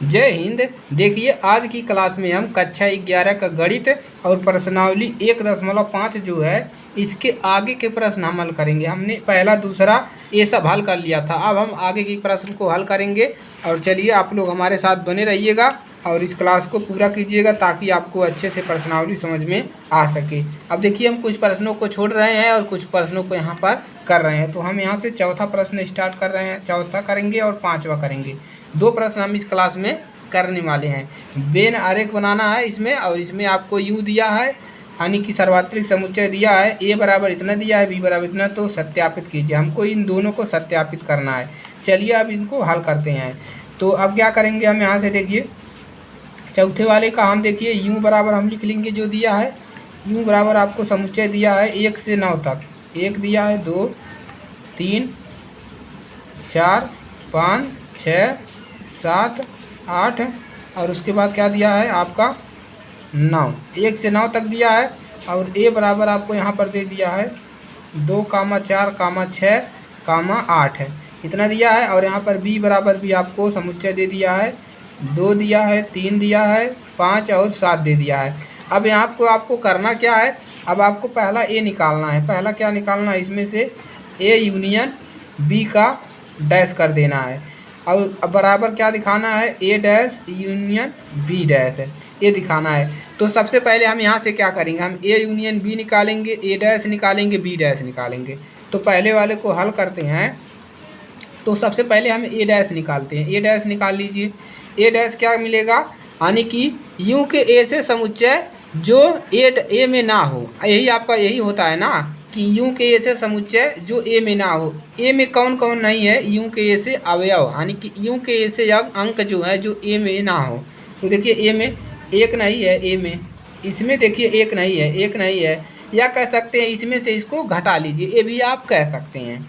जय हिंद। देखिए आज की क्लास में हम कक्षा 11 का गणित और प्रश्नावली 1.5 जो है इसके आगे के प्रश्न हम हल करेंगे। हमने पहला दूसरा ये सब हल कर लिया था, अब हम आगे के प्रश्न को हल करेंगे। और चलिए आप लोग हमारे साथ बने रहिएगा और इस क्लास को पूरा कीजिएगा ताकि आपको अच्छे से प्रश्नावली समझ में आ सके। अब देखिए हम कुछ प्रश्नों को छोड़ रहे हैं और कुछ प्रश्नों को यहाँ पर कर रहे हैं। तो हम यहाँ से चौथा प्रश्न स्टार्ट कर रहे हैं, चौथा करेंगे और पाँचवा करेंगे। दो प्रश्न हम इस क्लास में करने वाले हैं। बेन आरेख बनाना है इसमें, और इसमें आपको यू दिया है यानी कि सर्वात्रिक समुच्चय दिया है, ए बराबर इतना दिया है, बी बराबर इतना, तो सत्यापित कीजिए। हमको इन दोनों को सत्यापित करना है। चलिए अब इनको हल करते हैं। तो अब क्या करेंगे हम यहाँ से, देखिए चौथे वाले का हम देखिए यू बराबर हम लिख लेंगे जो दिया है। यू बराबर आपको समुच्चय दिया है 1 से 9 तक। 1 दिया है, 2 3 4 5 6 7 8 और उसके बाद क्या दिया है आपका 9। 1 से 9 तक दिया है। और ए बराबर आपको यहाँ पर दे दिया है 2, 4, 6, 8 है, इतना दिया है। और यहाँ पर बी बराबर भी आपको समुच्चय दे दिया है, 2 दिया है, 3 दिया है, 5 और 7 दे दिया है। अब यहाँ आपको करना क्या है, अब आपको पहला ए निकालना है। पहला क्या निकालना है, इसमें से ए यूनियन बी का डैश कर देना है। और बराबर क्या दिखाना है, ए डैश यूनियन बी डैश है, ये दिखाना है। तो सबसे पहले हम यहाँ से क्या करेंगे, हम ए यूनियन बी निकालेंगे, ए डैश निकालेंगे, बी डैश निकालेंगे। तो पहले वाले को हल करते हैं। तो सबसे पहले हम ए डैश निकालते हैं। ए डैश निकाल लीजिए। ए डैश क्या मिलेगा, यानी कि यू के ए से समुच्चय जो ए में ना हो, यही आपका यही होता है ना कि यू के ए से समुच्चय जो ए में ना हो। ए में कौन कौन नहीं है, यू के ए से अवयव, यानी कि यू के ए से अंक जो है जो ए में ना हो। तो देखिए ए में 1 नहीं है, ए में इसमें देखिए 1 नहीं है, 1 नहीं है, या कह सकते हैं इसमें से इसको घटा लीजिए, ये भी आप कह सकते हैं।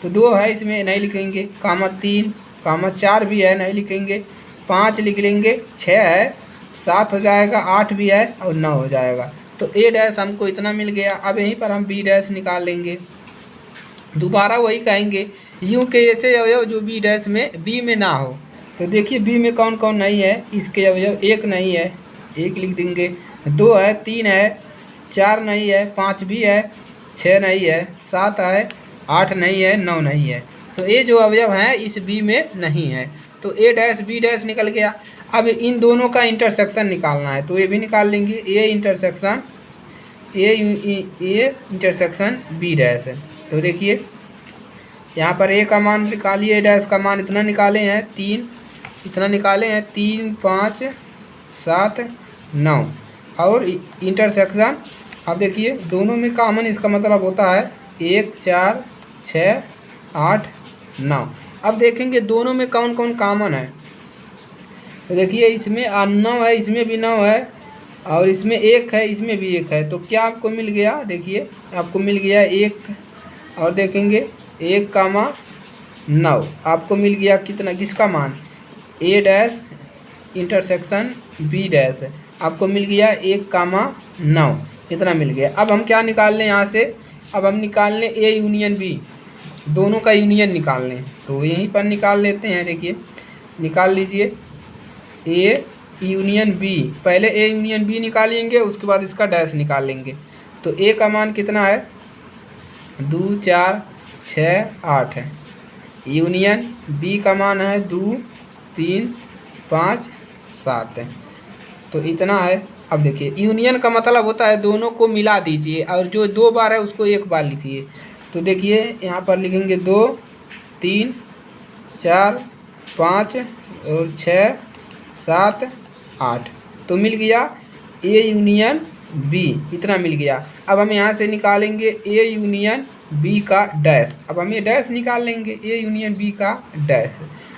तो 2 है, इसमें नहीं लिखेंगे, कामा 3, कामा 4 भी है, नहीं लिखेंगे, 5 लिख लेंगे, 6 है, 7 हो जाएगा, 8 भी है और 9 हो जाएगा। तो ए डैश हमको इतना मिल गया। अब यहीं पर हम बी डैश निकाल लेंगे। दोबारा वही कहेंगे, यू के ए से अवयव जो बी डैश में बी में ना हो। तो देखिए बी में कौन कौन नहीं है, इसके अवयव 1 नहीं है, 1 लिख देंगे, 2 है, 3 है, 4 नहीं है, 5 भी है, 6 नहीं है, 7 है, 8 नहीं है, 9 नहीं है। तो ये जो अवयव हैं इस बी में नहीं है। तो ए डैश बी डैश निकल गया। अब इन दोनों का इंटरसेक्शन निकालना है, तो ये भी निकाल लेंगे, ए इंटरसेक्शन बी डैश है। तो देखिए यहाँ पर ए का मान निकालिए, डैश का मान इतना निकाले हैं 3, इतना निकाले हैं 3, 5, 7, 9 और इंटरसेक्शन। अब देखिए दोनों में कॉमन, इसका मतलब होता है 1, 4, 6, 8, 9। अब देखेंगे दोनों में कौन कौन कॉमन है। तो देखिए इसमें 9 है, इसमें भी 9 है, और इसमें 1 है, इसमें भी 1 है। तो क्या आपको मिल गया, देखिए आपको मिल गया 1, और देखेंगे 1, आपको मिल गया कितना, किसका मान, ए डैश इंटरसेक्शन बी डैश आपको मिल गया 1, इतना मिल गया। अब हम क्या निकाल लें यहाँ से, अब हम निकाल लें ए यूनियन बी, दोनों का यूनियन निकाल लें। तो यहीं पर निकाल लेते हैं, देखिए निकाल लीजिए ए यूनियन बी। पहले ए यूनियन बी निकालेंगे, उसके बाद इसका डैश निकाल लेंगे। तो ए का मान कितना है, 2, 4, 6, 8 है। यूनियन बी का मान है 2, 3, 5, 7 है। तो इतना है। अब देखिए यूनियन का मतलब होता है दोनों को मिला दीजिए, और जो 2 बार है उसको 1 बार लिखिए। तो देखिए यहाँ पर लिखेंगे 2, 3, 4, 5 और 6, 7, 8। तो मिल गया ए यूनियन बी, इतना मिल गया। अब हम यहाँ से निकालेंगे ए यूनियन बी का डैश। अब हम ये डैश निकाल लेंगे, ए यूनियन बी का डैश।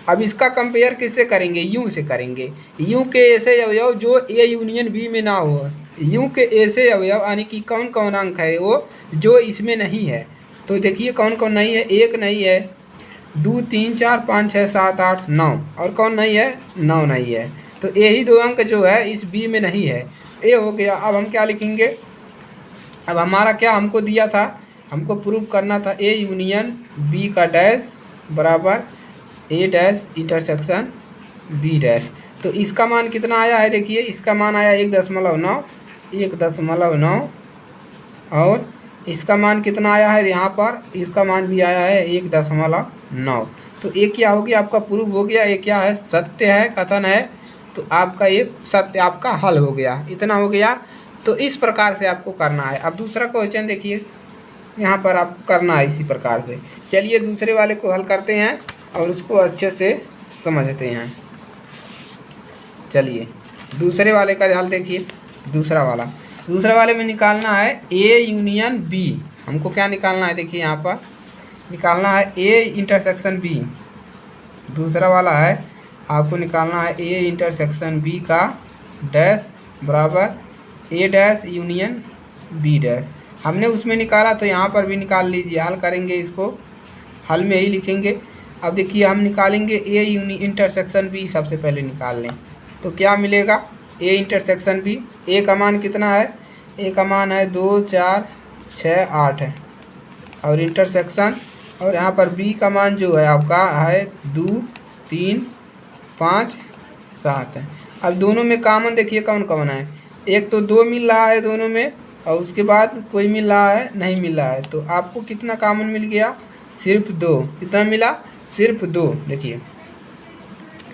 अब इसका कंपेयर किससे करेंगे, यू से करेंगे। यू के ऐसे अवयव जो ए यूनियन बी में ना हो, यू के ऐसे अवयव यानी कि कौन कौन अंक है वो जो इसमें नहीं है। तो देखिए कौन कौन नहीं है, 1 नहीं है, 2, 3, 4, 5, 6, 7, 8, 9, और कौन नहीं है, 9 नहीं है। तो यही 2 अंक जो है इस बी में नहीं है, ये हो गया। अब हम क्या लिखेंगे, अब हमारा क्या हमको दिया था, हमको प्रूव करना था ए यूनियन बी का डैश बराबर ए डैश इंटरसेक्शन बी डैश। तो इसका मान कितना आया है, देखिए इसका मान आया 1.9, 1.9, और इसका मान कितना आया है यहाँ पर, इसका मान भी आया है 1.9। तो ये क्या हो गया, आपका प्रूफ हो गया, ये क्या है, सत्य है, कथन है। तो आपका ये सत्य आपका हल हो गया, इतना हो गया। तो इस प्रकार से आपको करना है। अब दूसरा क्वेश्चन देखिए, यहाँ पर आपको करना है इसी प्रकार से। चलिए दूसरे वाले को हल करते हैं और उसको अच्छे से समझते हैं। चलिए दूसरे वाले का हल देखिए। दूसरा वाले में निकालना है ए यूनियन बी। हमको क्या निकालना है, देखिए यहाँ पर निकालना है ए इंटरसेक्शन बी। दूसरा वाला है आपको निकालना है ए इंटरसेक्शन बी का डैश बराबर ए डैश यूनियन बी डैश। हमने उसमें निकाला तो यहाँ पर भी निकाल लीजिए। हल करेंगे इसको, हल में ही लिखेंगे। अब देखिए हम निकालेंगे ए इंटरसेक्शन बी, सबसे पहले निकाल लें तो क्या मिलेगा, ए इंटरसेक्शन बी। ए का मान कितना है, ए का मान है 2, 4, 6, 8 है, और इंटरसेक्शन, और यहाँ पर बी का मान जो है आपका है 2, 3, 5, 7 है। अब दोनों में कॉमन देखिए कौन कौन है, एक तो 2 मिल रहा है दोनों में, और उसके बाद कोई मिल रहा है, नहीं मिल रहा है। तो आपको कितना कॉमन मिल गया, सिर्फ 2। कितना मिला, सिर्फ 2। देखिए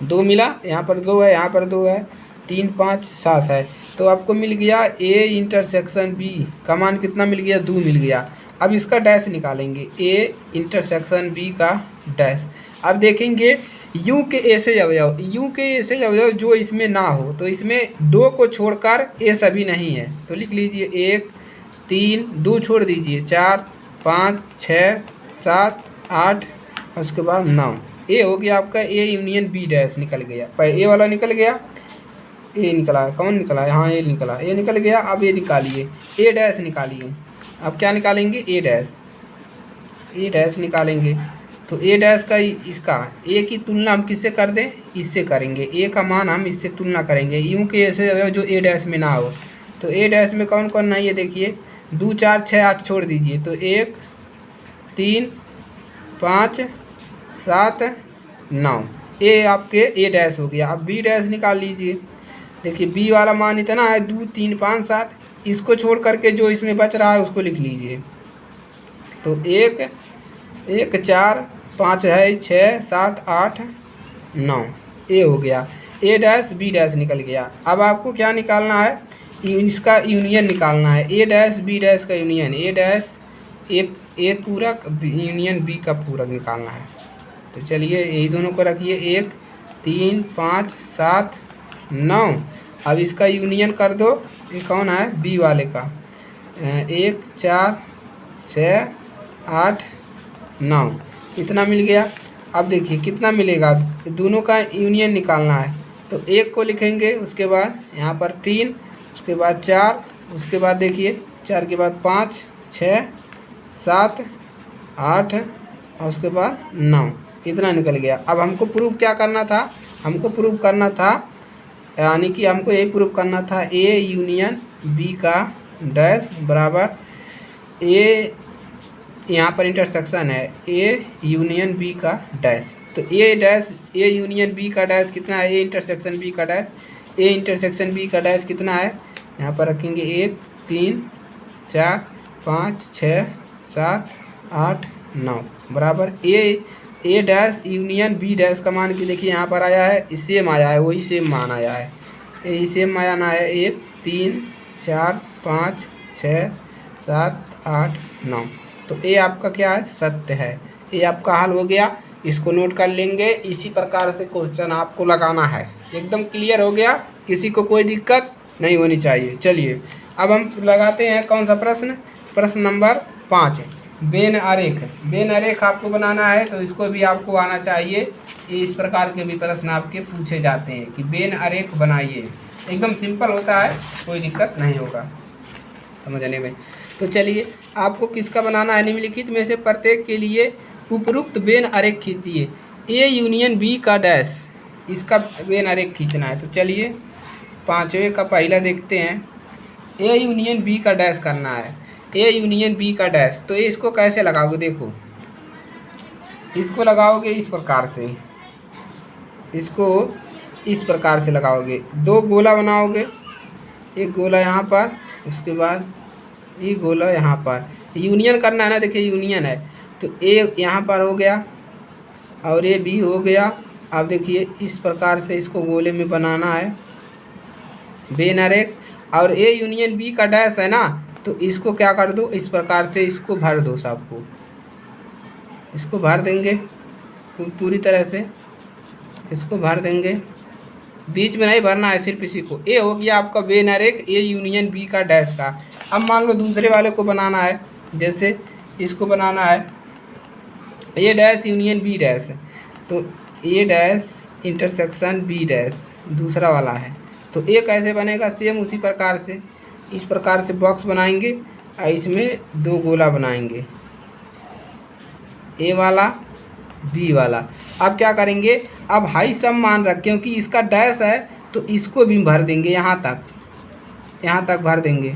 2 मिला, यहाँ पर 2 है, यहाँ पर 2 है, 3, 5, 7 है। तो आपको मिल गया ए इंटरसेक्शन बी का मान कितना मिल गया, 2 मिल गया। अब इसका डैश निकालेंगे, ए इंटरसेक्शन बी का डैश। अब देखेंगे यू के ऐसे अवयव, यू के ऐसे अवयव जो इसमें ना हो, तो इसमें 2 को छोड़कर ए सभी नहीं है। तो लिख लीजिए 1, 3, 2 छोड़ दीजिए, 4, 5, 6, 7, 8, उसके बाद 9। ए हो गया आपका ए यूनियन बी डैश निकल गया। पहले ए वाला निकल गया, ए निकला, कौन निकला है, हाँ ए निकला, ए निकल गया। अब ए निकालिए, ए डैश निकालिए। अब क्या निकालेंगे, ए डैश, ए डैश निकालेंगे। तो ए डैश का इसका ए की तुलना हम किससे कर दें, इससे करेंगे। ए का मान हम इससे तुलना करेंगे, यूँ के ऐसे जो ए डैश में ना हो। तो ए डैश में कौन कौन नहीं है, देखिए 2, 4, 6, 8 छोड़ दीजिए, तो 1, 3, 5, 7, 9, ए आपके ए डैश हो गया। अब बी डैश निकाल लीजिए। देखिए बी वाला मान इतना है 2, 3, 5, 7, इसको छोड़ करके जो इसमें बच रहा है उसको लिख लीजिए। तो 1, 4, 5 है, 6, 7, 8, 9, ए हो गया। ए डैश बी डैश निकल गया। अब आपको क्या निकालना है, इसका यूनियन निकालना है, ए डैश बी डैश का यूनियन, ए डैश ए पूरक यूनियन बी का पूरक निकालना है। तो चलिए यही दोनों को रखिए, 1, 3, 5, 7, 9। अब इसका यूनियन कर दो, ये कौन है, बी वाले का, 1, 4, 6, 8, 9, इतना मिल गया। अब देखिए कितना मिलेगा, दोनों का यूनियन निकालना है। तो 1 को लिखेंगे, उसके बाद यहाँ पर 3, उसके बाद 4, उसके बाद देखिए 4 के बाद 5, 6, 7, 8, और उसके बाद 9, इतना निकल गया। अब हमको प्रूफ क्या करना था, हमको प्रूफ करना था, यानी कि हमको यही प्रूफ करना था, ए यूनियन बी का डैश बराबर ए, यहाँ पर इंटरसेक्शन है, ए यूनियन बी का डैश। तो ए डैश ए यूनियन बी का डैश कितना है, ए इंटरसेक्शन बी का डैश, ए इंटरसेक्शन बी का डैश कितना है, यहाँ पर रखेंगे 1, 3, 4, 5, 6, 7, 8, 9 बराबर ए डैश यूनियन बी डैश का मान की देखिए यहाँ पर आया है, सेम आया है, वही सेम मान आया है, यही सेम मान आया है, 1, 3, 4, 5, 6, 7, 8, 9। तो ए आपका क्या है, सत्य है। ये आपका हल हो गया, इसको नोट कर लेंगे। इसी प्रकार से क्वेश्चन आपको लगाना है। एकदम क्लियर हो गया, किसी को कोई दिक्कत नहीं होनी चाहिए। चलिए अब हम लगाते हैं कौन सा प्रश्न, प्रश्न नंबर 5, बेन आरेख। बेन आरेख आपको बनाना है, तो इसको भी आपको आना चाहिए। इस प्रकार के भी प्रश्न आपके पूछे जाते हैं कि बेन आरेख बनाइए। एकदम सिंपल होता है, कोई दिक्कत नहीं होगा समझने में। तो चलिए आपको किसका बनाना है, निम्नलिखित में से प्रत्येक के लिए उपरोक्त बेन आरेख खींचिए। ए यूनियन बी का डैश, इसका बेन आरेख खींचना है। तो चलिए 5वें का पहला देखते हैं, ए यूनियन बी का डैश करना है, ए यूनियन बी का डैश। तो इसको कैसे लगाओगे, देखो इसको लगाओगे इस प्रकार से, इसको इस प्रकार से लगाओगे, 2 गोला बनाओगे, एक गोला यहाँ पर, उसके बाद ये गोला यहाँ पर, यूनियन करना है ना, देखिए यूनियन है, तो ए यहाँ पर हो गया और ये बी हो गया। अब देखिए इस प्रकार से इसको गोले में बनाना है बेनर एक, और ए यूनियन बी का डैश है ना, तो इसको क्या कर दो, इस प्रकार से इसको भर दो, सबको इसको भर देंगे पूरी तरह से, इसको भर देंगे, बीच में नहीं भरना है, सिर्फ इसी को। ए हो गया आपका बेनर एक ए यूनियन बी का डैश का। अब मान लो दूसरे वाले को बनाना है, जैसे इसको बनाना है ए डैश यूनियन बी डैश, तो ए डैश इंटरसेक्शन बी डैश दूसरा वाला है, तो ए कैसे बनेगा, सेम उसी प्रकार से, इस प्रकार से बॉक्स बनाएंगे और इसमें 2 गोला बनाएंगे, ए वाला बी वाला। अब क्या करेंगे, अब हाई सम मान रख, क्योंकि इसका डैश है तो इसको भी भर देंगे, यहाँ तक भर देंगे,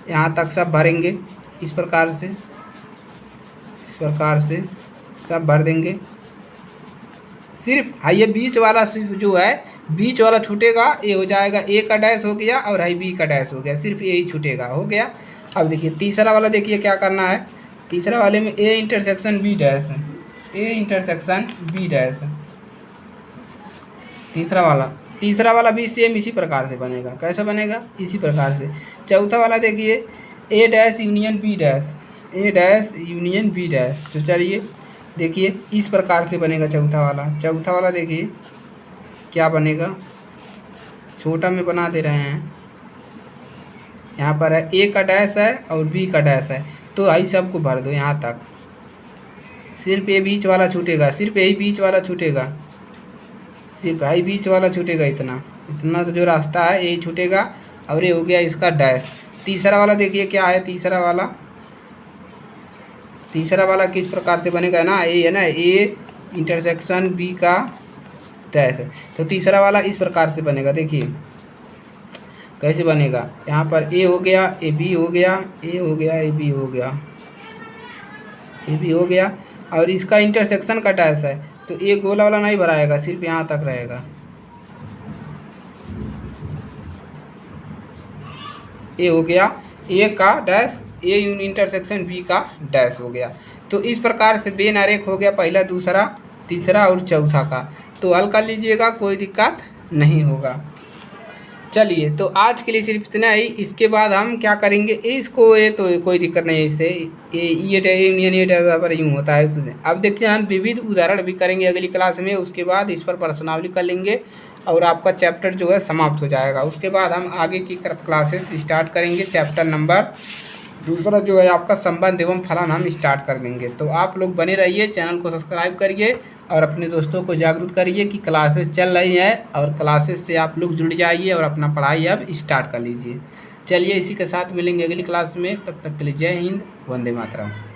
यहाँ तक सब भरेंगे, इस प्रकार से सब भर देंगे। सिर्फ ये बीच वाला जो है, बीच वाला छूटेगा, ये हो जाएगा ए का डैश हो गया और हाई बी का डैश हो गया, सिर्फ यही छूटेगा, हो गया। अब देखिए तीसरा वाला, देखिए क्या करना है, तीसरा वाले में ए इंटरसेक्शन बी डैश है, ए इंटरसेक्शन बी डैश है तीसरा वाला भी सेम इसी प्रकार से बनेगा। कैसे बनेगा, इसी प्रकार से। चौथा वाला देखिए ए डैश यूनियन बी डैश, ए डैश यूनियन बी डैश, तो चलिए देखिए इस प्रकार से बनेगा चौथा वाला देखिए क्या बनेगा, छोटा में बना दे रहे हैं, यहाँ पर है ए का डैश है और बी का डैश है, तो आई सबको भर दो यहाँ तक, सिर्फ ये बीच वाला छूटेगा, सिर्फ यही बीच वाला छूटेगा, सिर्फ यही बीच वाला छूटेगा, इतना तो जो रास्ता है यही छूटेगा, और ये हो गया इसका डैश। तीसरा वाला देखिए क्या है, तीसरा वाला किस प्रकार से बनेगा ना, ए है ना, ए इंटरसेक्शन बी का डैश है, तो तीसरा वाला इस प्रकार से बनेगा। देखिए कैसे बनेगा, यहाँ पर ए हो गया, ए बी हो गया, ए हो गया, ए बी हो गया, ए बी हो गया, और इसका इंटरसेक्शन का डैश है, तो ए गोला वाला नहीं भराएगा, सिर्फ यहाँ तक रहेगा, ए हो गया ए का डैश, ए इंटरसेक्शन बी का डैश हो गया। तो इस प्रकार से बेनर एक हो गया, पहला, दूसरा, तीसरा और चौथा का। तो हल कर लीजिएगा, कोई दिक्कत नहीं होगा। चलिए तो आज के लिए सिर्फ इतना ही। इसके बाद हम क्या करेंगे, इसको ये तो कोई दिक्कत नहीं है, इससे ये पर यूँ होता है। अब देखते हैं हम विविध उदाहरण भी करेंगे अगली क्लास में, उसके बाद इस पर प्रश्नावली कर लेंगे और आपका चैप्टर जो है समाप्त हो जाएगा। उसके बाद हम आगे की क्लासेस स्टार्ट करेंगे, चैप्टर नंबर 2 जो है आपका संबंध एवं फलन हम स्टार्ट कर देंगे। तो आप लोग बने रहिए, चैनल को सब्सक्राइब करिए और अपने दोस्तों को जागरूक करिए कि क्लासेस चल रही हैं, और क्लासेस से आप लोग जुड़ जाइए और अपना पढ़ाई अब स्टार्ट कर लीजिए। चलिए इसी के साथ मिलेंगे अगली क्लास में, तब तक के लिए जय हिंद, वंदे मातरम।